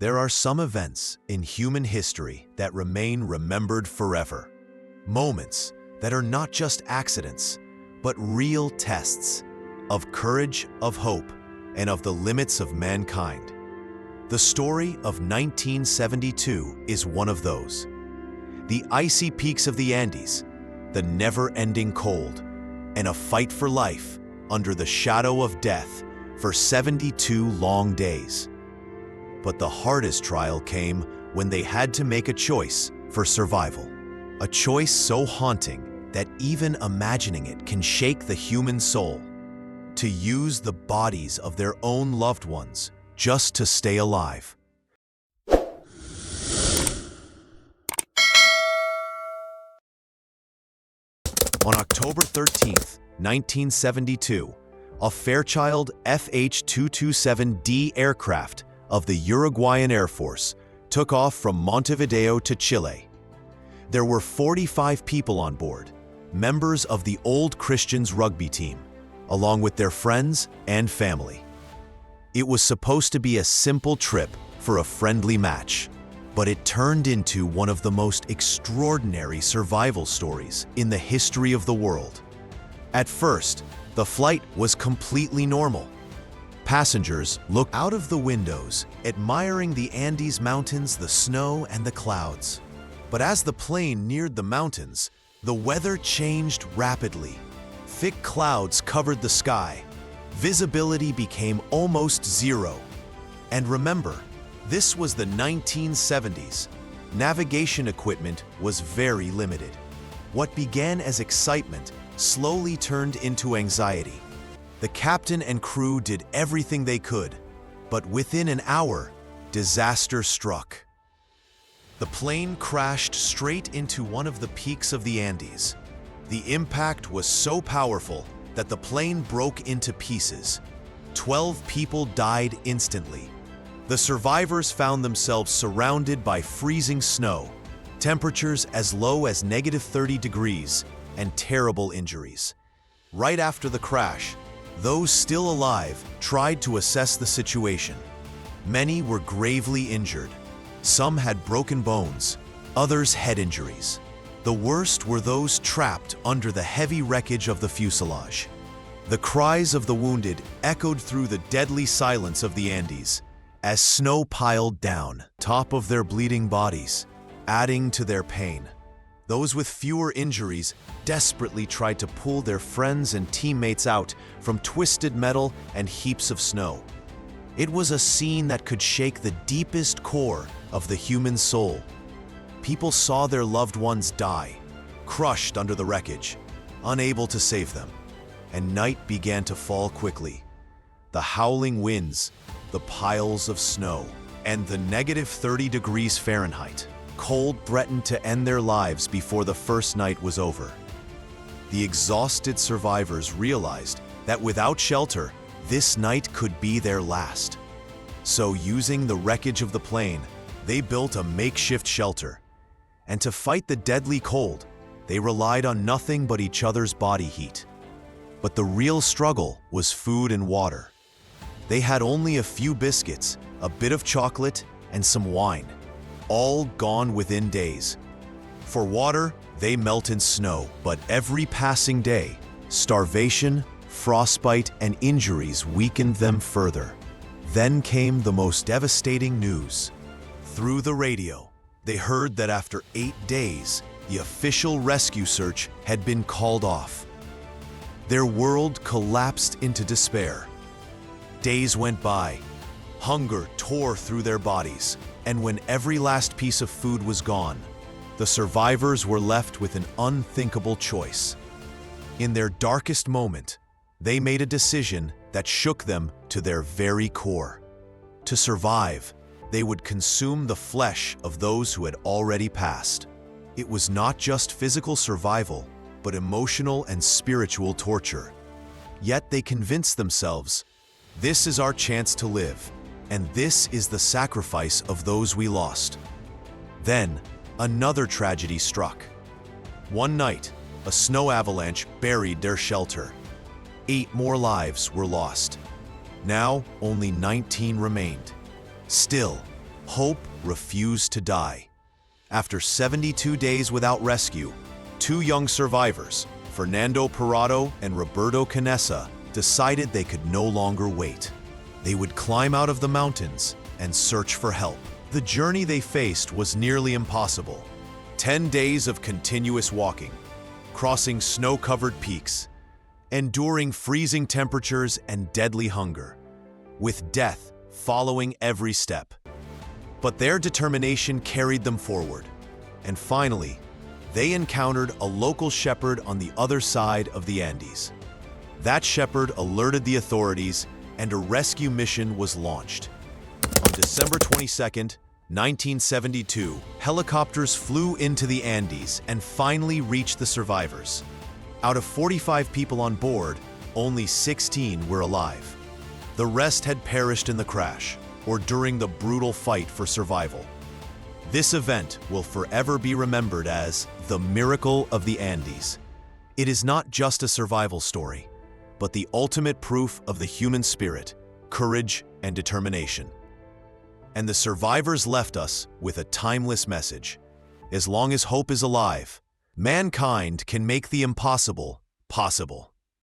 There are some events in human history that remain remembered forever. Moments that are not just accidents, but real tests of courage, of hope, and of the limits of mankind. The story of 1972 is one of those. The icy peaks of the Andes, the never-ending cold, and a fight for life under the shadow of death for 72 long days. But the hardest trial came when they had to make a choice for survival. A choice so haunting that even imagining it can shake the human soul. To use the bodies of their own loved ones just to stay alive. On October 13, 1972, a Fairchild FH-227D aircraft of the Uruguayan Air Force took off from Montevideo to Chile. There were 45 people on board, members of the Old Christians rugby team, along with their friends and family. It was supposed to be a simple trip for a friendly match, but it turned into one of the most extraordinary survival stories in the history of the world. At first, the flight was completely normal. Passengers looked out of the windows, admiring the Andes Mountains, the snow, and the clouds. But as the plane neared the mountains, the weather changed rapidly. Thick clouds covered the sky. Visibility became almost zero. And remember, this was the 1970s. Navigation equipment was very limited. What began as excitement slowly turned into anxiety. The captain and crew did everything they could, but within an hour, disaster struck. The plane crashed straight into one of the peaks of the Andes. The impact was so powerful that the plane broke into pieces. 12 people died instantly. The survivors found themselves surrounded by freezing snow, temperatures as low as -30 degrees, and terrible injuries. Right after the crash, those still alive tried to assess the situation. Many were gravely injured. Some had broken bones, others head injuries. The worst were those trapped under the heavy wreckage of the fuselage. The cries of the wounded echoed through the deadly silence of the Andes as snow piled down top of their bleeding bodies, adding to their pain. Those with fewer injuries desperately tried to pull their friends and teammates out from twisted metal and heaps of snow. It was a scene that could shake the deepest core of the human soul. People saw their loved ones die, crushed under the wreckage, unable to save them. And night began to fall quickly. The howling winds, the piles of snow, and the -30 degrees Fahrenheit. Cold threatened to end their lives before the first night was over. The exhausted survivors realized that without shelter, this night could be their last. So, using the wreckage of the plane, they built a makeshift shelter. And to fight the deadly cold, they relied on nothing but each other's body heat. But the real struggle was food and water. They had only a few biscuits, a bit of chocolate, and some wine, all gone within days. For water, they melt in snow, but every passing day, starvation, frostbite, and injuries weakened them further. Then came the most devastating news. Through the radio, they heard that after 8 days, the official rescue search had been called off. Their world collapsed into despair. Days went by. Hunger tore through their bodies, and when every last piece of food was gone, the survivors were left with an unthinkable choice. In their darkest moment, they made a decision that shook them to their very core. To survive, they would consume the flesh of those who had already passed. It was not just physical survival, but emotional and spiritual torture. Yet they convinced themselves, this is our chance to live, and this is the sacrifice of those we lost. Then, another tragedy struck. One night, a snow avalanche buried their shelter. 8 more lives were lost. Now, only 19 remained. Still, Hope refused to die. After 72 days without rescue, two young survivors, Fernando Parado and Roberto Canessa, decided they could no longer wait. They would climb out of the mountains and search for help. The journey they faced was nearly impossible. 10 days of continuous walking, crossing snow-covered peaks, enduring freezing temperatures and deadly hunger, with death following every step. But their determination carried them forward, and finally, they encountered a local shepherd on the other side of the Andes. That shepherd alerted the authorities, and a rescue mission was launched. On December 22, 1972, helicopters flew into the Andes and finally reached the survivors. Out of 45 people on board, only 16 were alive. The rest had perished in the crash or during the brutal fight for survival. This event will forever be remembered as the miracle of the Andes. It is not just a survival story, but the ultimate proof of the human spirit, courage, and determination. And the survivors left us with a timeless message. As long as hope is alive, mankind can make the impossible possible.